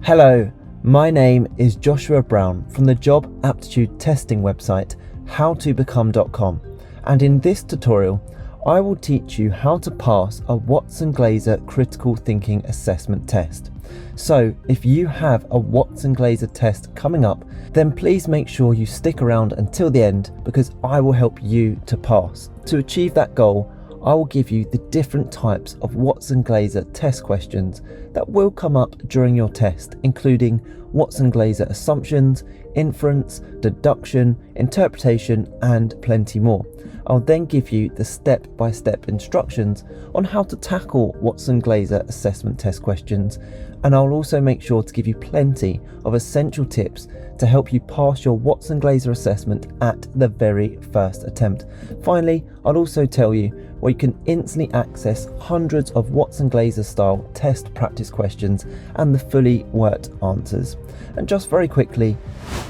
Hello, my name is Joshua Brown from the job aptitude testing website howtobecome.com, and in this tutorial I will teach you how to pass a Watson Glaser Critical Thinking assessment test. So if you have a Watson Glaser test coming up, then please make sure you stick around until the end, because I will help you to pass. To achieve that goal, I will give you the different types of Watson Glaser test questions that will come up during your test, including Watson Glaser assumptions, inference, deduction, interpretation, and plenty more. I'll then give you the step-by-step instructions on how to tackle Watson Glaser assessment test questions, and I'll also make sure to give you plenty of essential tips to help you pass your Watson Glaser assessment at the very first attempt. Finally, I'll also tell you where you can instantly access hundreds of Watson Glaser style test practice questions and the fully worked answers. And just very quickly,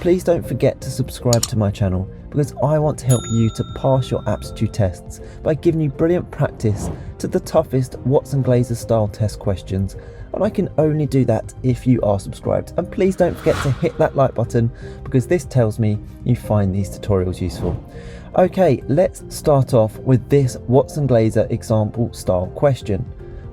please don't forget to subscribe to my channel, because I want to help you to pass your aptitude tests by giving you brilliant practice to the toughest Watson Glaser style test questions, and I can only do that if you are subscribed. And please don't forget to hit that like button, because this tells me you find these tutorials useful. Okay, let's start off with this Watson Glaser example style question.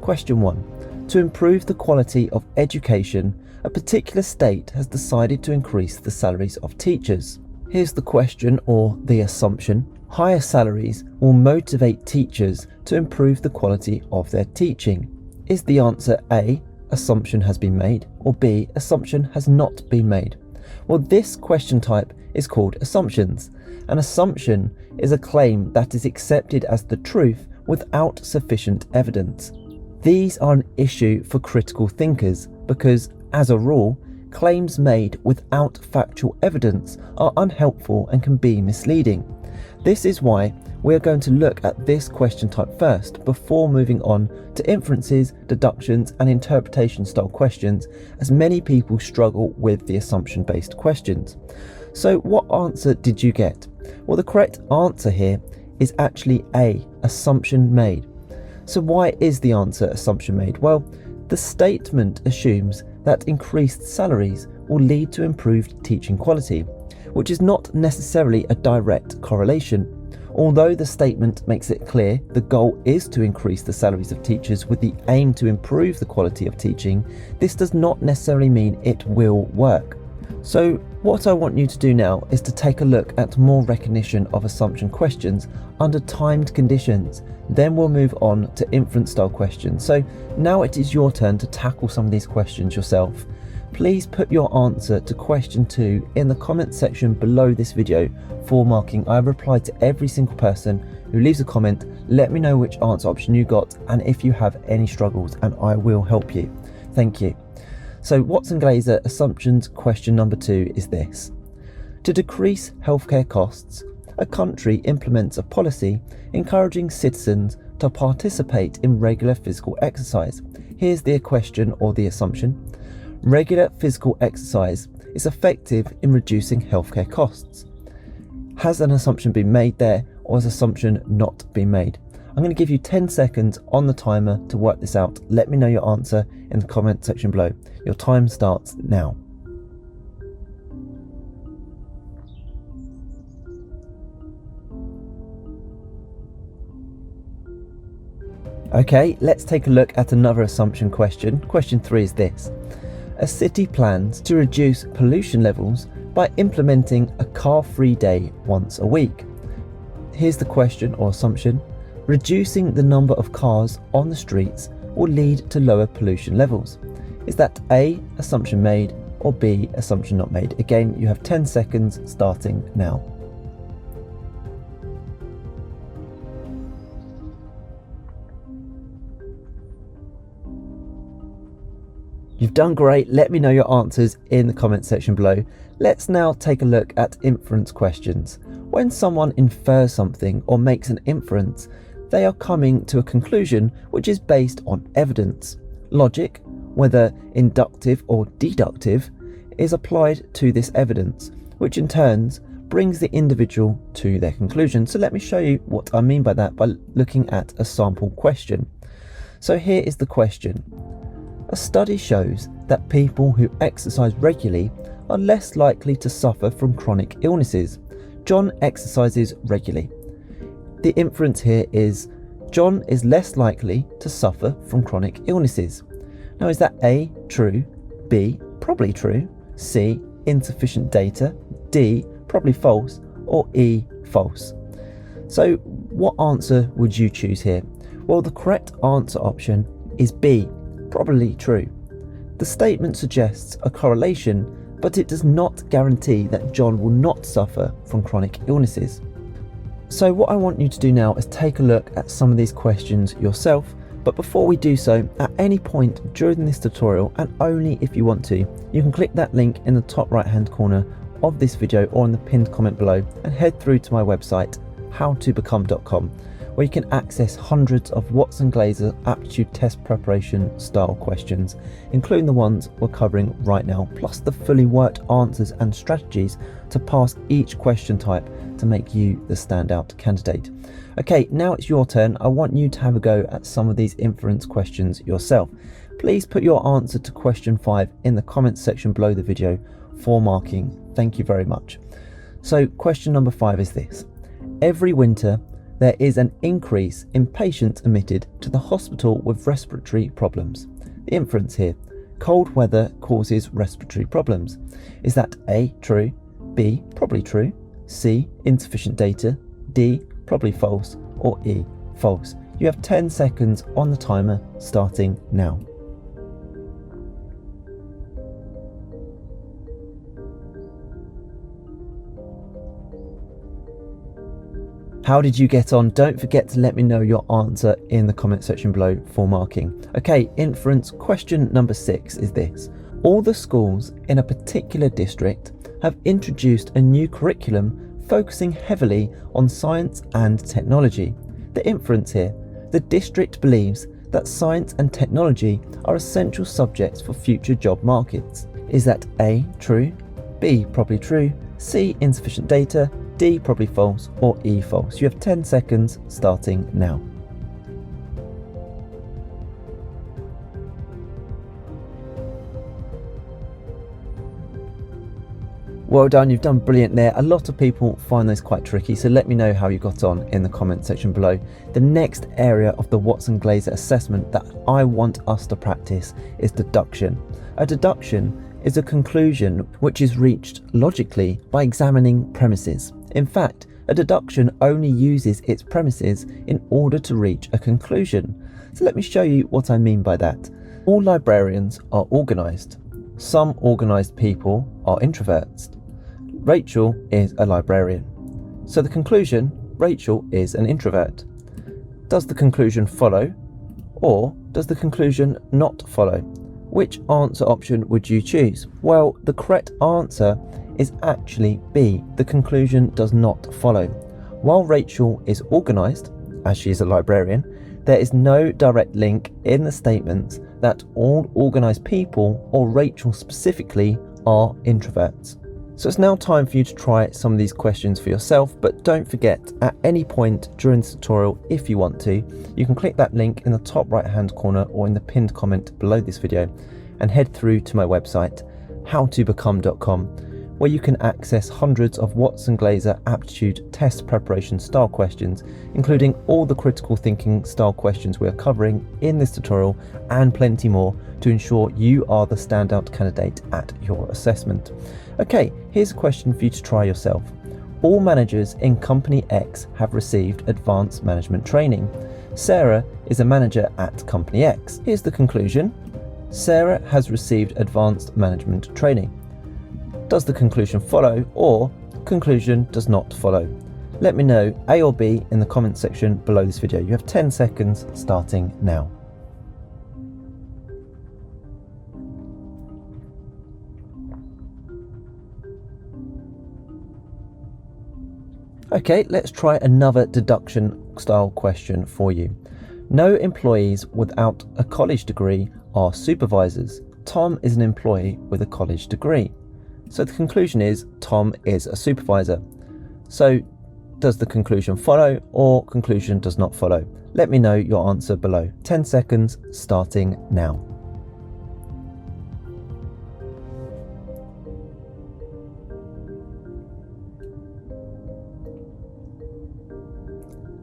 Question 1. To improve the quality of education, a particular state has decided to increase the salaries of teachers. Here's the question, or the assumption. Higher salaries will motivate teachers to improve the quality of their teaching. Is the answer A, assumption has been made, or B, assumption has not been made? Well, this question type is called assumptions. An assumption is a claim that is accepted as the truth without sufficient evidence. These are an issue for critical thinkers because, as a rule, claims made without factual evidence are unhelpful and can be misleading. This is why we are going to look at this question type first before moving on to inferences, deductions, and interpretation style questions, as many people struggle with the assumption-based questions. So what answer did you get? Well, the correct answer here is actually A, assumption made. So why is the answer assumption made? Well, the statement assumes that increased salaries will lead to improved teaching quality, which is not necessarily a direct correlation. Although the statement makes it clear the goal is to increase the salaries of teachers with the aim to improve the quality of teaching, this does not necessarily mean it will work. So what I want you to do now is to take a look at more recognition of assumption questions under timed conditions. Then we'll move on to inference style questions. So now it is your turn to tackle some of these questions yourself. Please put your answer to question 2 in the comment section below this video for marking. I have replied to every single person who leaves a comment. Let me know which answer option you got and if you have any struggles, and I will help you. Thank you. So Watson Glaser assumptions question number 2 is this. To decrease healthcare costs, a country implements a policy encouraging citizens to participate in regular physical exercise. Here's the question, or the assumption. Regular physical exercise is effective in reducing healthcare costs. Has an assumption been made there, or has assumption not been made? I'm going to give you 10 seconds on the timer to work this out. Let me know your answer in the comment section below. Your time starts now. Okay, let's take a look at another assumption question. Question 3 is this. A city plans to reduce pollution levels by implementing a car-free day once a week. Here's the question, or assumption. Reducing the number of cars on the streets will lead to lower pollution levels. Is that A, assumption made, or B, assumption not made? Again, you have 10 seconds starting now. You've done great. Let me know your answers in the comment section below. Let's now take a look at inference questions. When someone infers something or makes an inference, they are coming to a conclusion which is based on evidence. Logic, whether inductive or deductive, is applied to this evidence, which in turn brings the individual to their conclusion. So let me show you what I mean by that by looking at a sample question. So here is the question. A study shows that people who exercise regularly are less likely to suffer from chronic illnesses. John exercises regularly. The inference here is John is less likely to suffer from chronic illnesses. Now, is that A, true, B, probably true, C, insufficient data, D, probably false, or E, false? So what answer would you choose here? Well, the correct answer option is B, probably true. The statement suggests a correlation, but it does not guarantee that John will not suffer from chronic illnesses. So what I want you to do now is take a look at some of these questions yourself, but before we do so, at any point during this tutorial, and only if you want to, you can click that link in the top right hand corner of this video or in the pinned comment below and head through to my website howtobecome.com, where you can access hundreds of Watson Glaser aptitude test preparation style questions, including the ones we're covering right now, plus the fully worked answers and strategies to pass each question type to make you the standout candidate. Okay, now it's your turn. I want you to have a go at some of these inference questions yourself. Please put your answer to question 5 in the comments section below the video for marking. Thank you very much. So question number 5 is this. Every winter, there is an increase in patients admitted to the hospital with respiratory problems. The inference here, cold weather causes respiratory problems. Is that A, true, B, probably true, C, insufficient data, D, probably false, or E, false? You have 10 seconds on the timer starting now. How did you get on? Don't forget to let me know your answer in the comment section below for marking. Okay, inference question number 6 is this. All the schools in a particular district have introduced a new curriculum focusing heavily on science and technology. The inference here, the district believes that science and technology are essential subjects for future job markets. Is that A, true, B, probably true, C, insufficient data, D, probably false, or E, false? You have 10 seconds starting now. Well done, you've done brilliant there. A lot of people find those quite tricky, so let me know how you got on in the comment section below. The next area of the Watson Glaser assessment that I want us to practice is deduction. A deduction is a conclusion which is reached logically by examining premises. In fact, a deduction only uses its premises in order to reach a conclusion. So let me show you what I mean by that. All librarians are organised. Some organised people are introverts. Rachel is a librarian. So the conclusion, Rachel is an introvert. Does the conclusion follow, or does the conclusion not follow? Which answer option would you choose? Well, the correct answer is actually B. The conclusion does not follow. While Rachel is organised, as she is a librarian, there is no direct link in the statements that all organised people, or Rachel specifically, are introverts. So it's now time for you to try some of these questions for yourself, but don't forget, at any point during this tutorial, if you want to, you can click that link in the top right hand corner or in the pinned comment below this video and head through to my website howtobecome.com, where you can access hundreds of Watson Glaser aptitude test preparation style questions, including all the critical thinking style questions we are covering in this tutorial and plenty more to ensure you are the standout candidate at your assessment. Okay, here's a question for you to try yourself. All managers in Company X have received advanced management training. Sarah is a manager at Company X. Here's the conclusion. Sarah has received advanced management training. Does the conclusion follow, or conclusion does not follow? Let me know A or B in the comment section below this video. You have 10 seconds starting now. Okay, let's try another deduction style question for you. No employees without a college degree are supervisors. Tom is an employee with a college degree. So the conclusion is Tom is a supervisor. So does the conclusion follow, or conclusion does not follow? Let me know your answer below. 10 seconds starting now.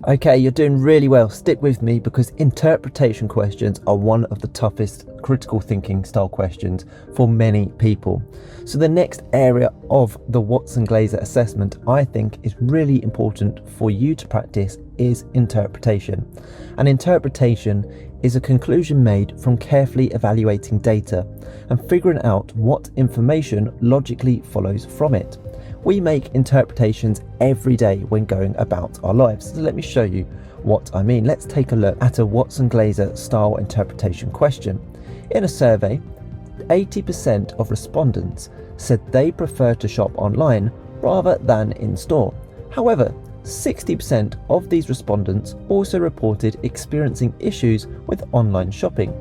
Okay, you're doing really well. Stick with me because interpretation questions are one of the toughest critical thinking style questions for many people. So the next area of the Watson Glaser assessment I think is really important for you to practice is interpretation. And interpretation is a conclusion made from carefully evaluating data and figuring out what information logically follows from it. We make interpretations every day when going about our lives. So let me show you what I mean. Let's take a look at a Watson Glaser style interpretation question. In a survey, 80% of respondents said they prefer to shop online rather than in store. However, 60% of these respondents also reported experiencing issues with online shopping.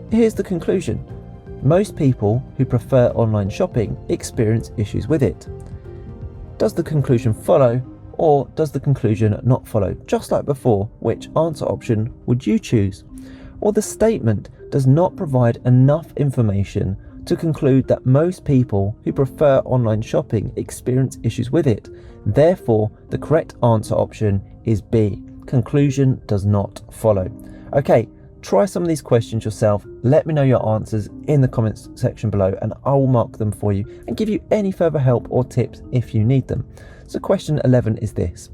Here's the conclusion. Most people who prefer online shopping experience issues with it. Does the conclusion follow, or does the conclusion not follow? Just like before, which answer option would you choose? Well, the statement does not provide enough information to conclude that most people who prefer online shopping experience issues with it. Therefore, the correct answer option is B. Conclusion does not follow. Okay, try some of these questions yourself. Let me know your answers in the comments section below and I will mark them for you and give you any further help or tips if you need them. So question 11 is this.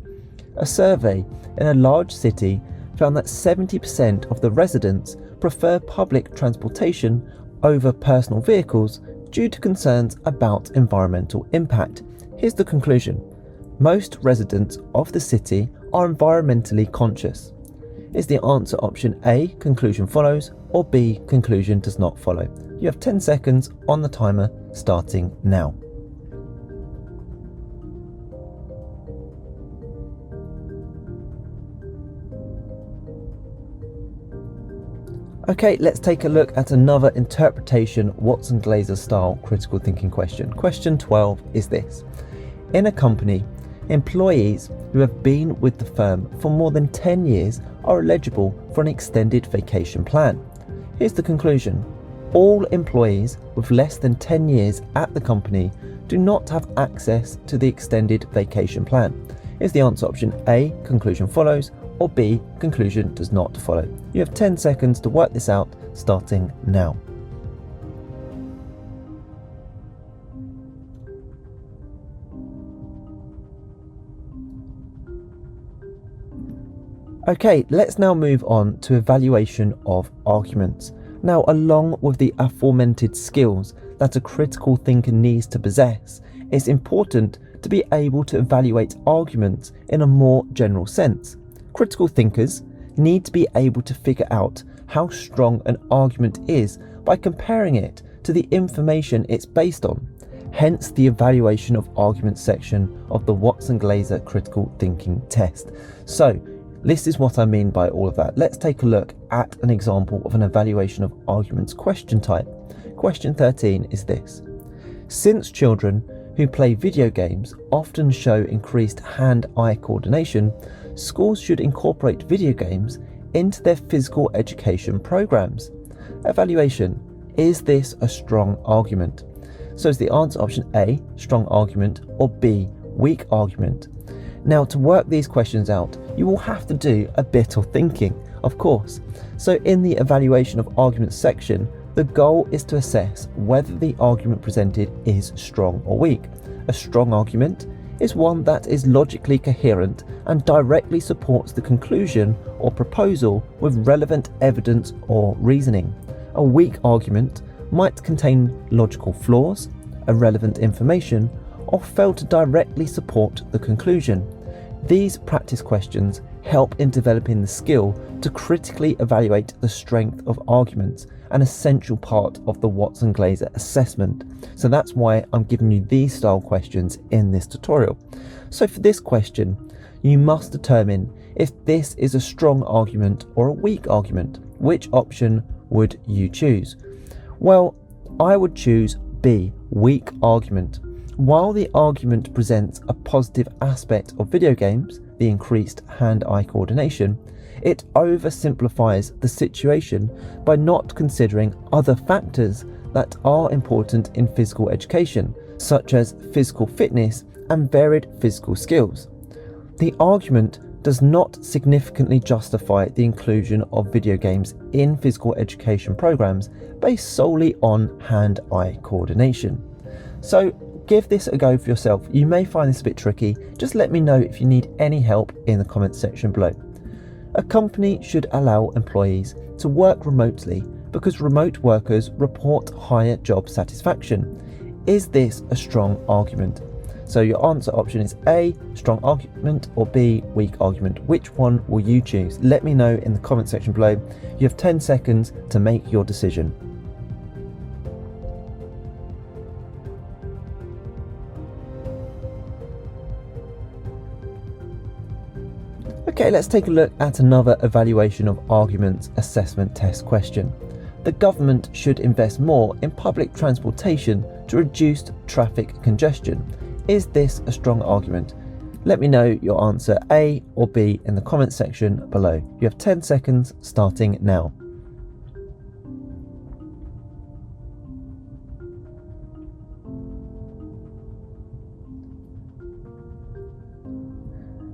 A survey in a large city found that 70% of the residents prefer public transportation over personal vehicles due to concerns about environmental impact. Here's the conclusion. Most residents of the city are environmentally conscious. Is the answer option A, conclusion follows, or B, conclusion does not follow? You have 10 seconds on the timer starting now. Okay, let's take a look at another interpretation Watson Glaser style critical thinking question. Question 12 is this. In a company, employees who have been with the firm for more than 10 years are eligible for an extended vacation plan. Here's the conclusion. All employees with less than 10 years at the company do not have access to the extended vacation plan. Is the answer option A, conclusion follows, or B, conclusion does not follow? You have 10 seconds to work this out starting now. Okay, let's now move on to evaluation of arguments. Now, along with the aforementioned skills that a critical thinker needs to possess, it's important to be able to evaluate arguments in a more general sense. Critical thinkers need to be able to figure out how strong an argument is by comparing it to the information it's based on. Hence the evaluation of arguments section of the Watson Glaser Critical Thinking test. So, this is what I mean by all of that. Let's take a look at an example of an evaluation of arguments question type. Question 13 is this. Since children who play video games often show increased hand-eye coordination, schools should incorporate video games into their physical education programs. Evaluation. Is this a strong argument? So is the answer option A, strong argument, or B, weak argument? Now, to work these questions out, you will have to do a bit of thinking, of course. So in the evaluation of arguments section, the goal is to assess whether the argument presented is strong or weak. A strong argument is one that is logically coherent and directly supports the conclusion or proposal with relevant evidence or reasoning. A weak argument might contain logical flaws, irrelevant information, or fail to directly support the conclusion. These practice questions help in developing the skill to critically evaluate the strength of arguments, an essential part of the Watson Glaser assessment. So that's why I'm giving you these style questions in this tutorial. So for this question, you must determine if this is a strong argument or a weak argument. Which option would you choose? Well, I would choose B, weak argument. While the argument presents a positive aspect of video games, the increased hand-eye coordination, it oversimplifies the situation by not considering other factors that are important in physical education, such as physical fitness and varied physical skills. The argument does not significantly justify the inclusion of video games in physical education programs based solely on hand-eye coordination. So give this a go for yourself. You may find this a bit tricky. Just let me know if you need any help in the comments section below. A company should allow employees to work remotely because remote workers report higher job satisfaction. Is this a strong argument? So your answer option is A, strong argument, or B, weak argument. Which one will you choose? Let me know in the comment section below. You have 10 seconds to make your decision. Okay, let's take a look at another evaluation of arguments assessment test question. The government should invest more in public transportation to reduce traffic congestion. Is this a strong argument? Let me know your answer A or B in the comment section below. You have 10 seconds starting now.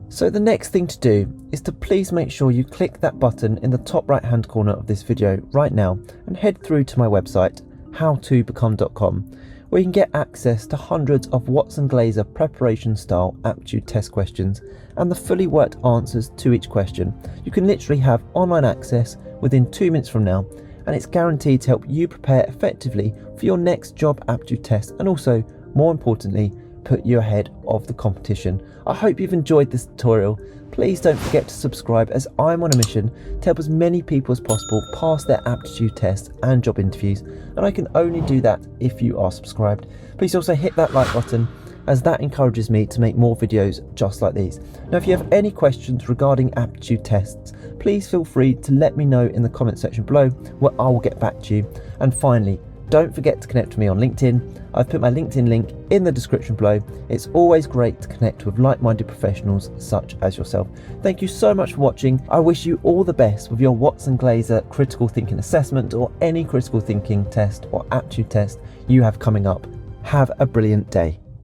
So the next thing to do is to please make sure you click that button in the top right hand corner of this video right now and head through to my website howtobecome.com, where you can get access to hundreds of Watson Glaser preparation style aptitude test questions and the fully worked answers to each question. You can literally have online access within 2 minutes from now, and it's guaranteed to help you prepare effectively for your next job aptitude test, and also, more importantly, put you ahead of the competition. I hope you've enjoyed this tutorial. Please don't forget to subscribe, as I'm on a mission to help as many people as possible pass their aptitude tests and job interviews, and I can only do that if you are subscribed. Please also hit that like button, as that encourages me to make more videos just like these. Now, if you have any questions regarding aptitude tests, please feel free to let me know in the comment section below, where I will get back to you. And finally, don't forget to connect with me on LinkedIn. I've put my LinkedIn link in the description below. It's always great to connect with like-minded professionals such as yourself. Thank you so much for watching. I wish you all the best with your Watson Glaser Critical Thinking assessment, or any critical thinking test or aptitude test you have coming up. Have a brilliant day.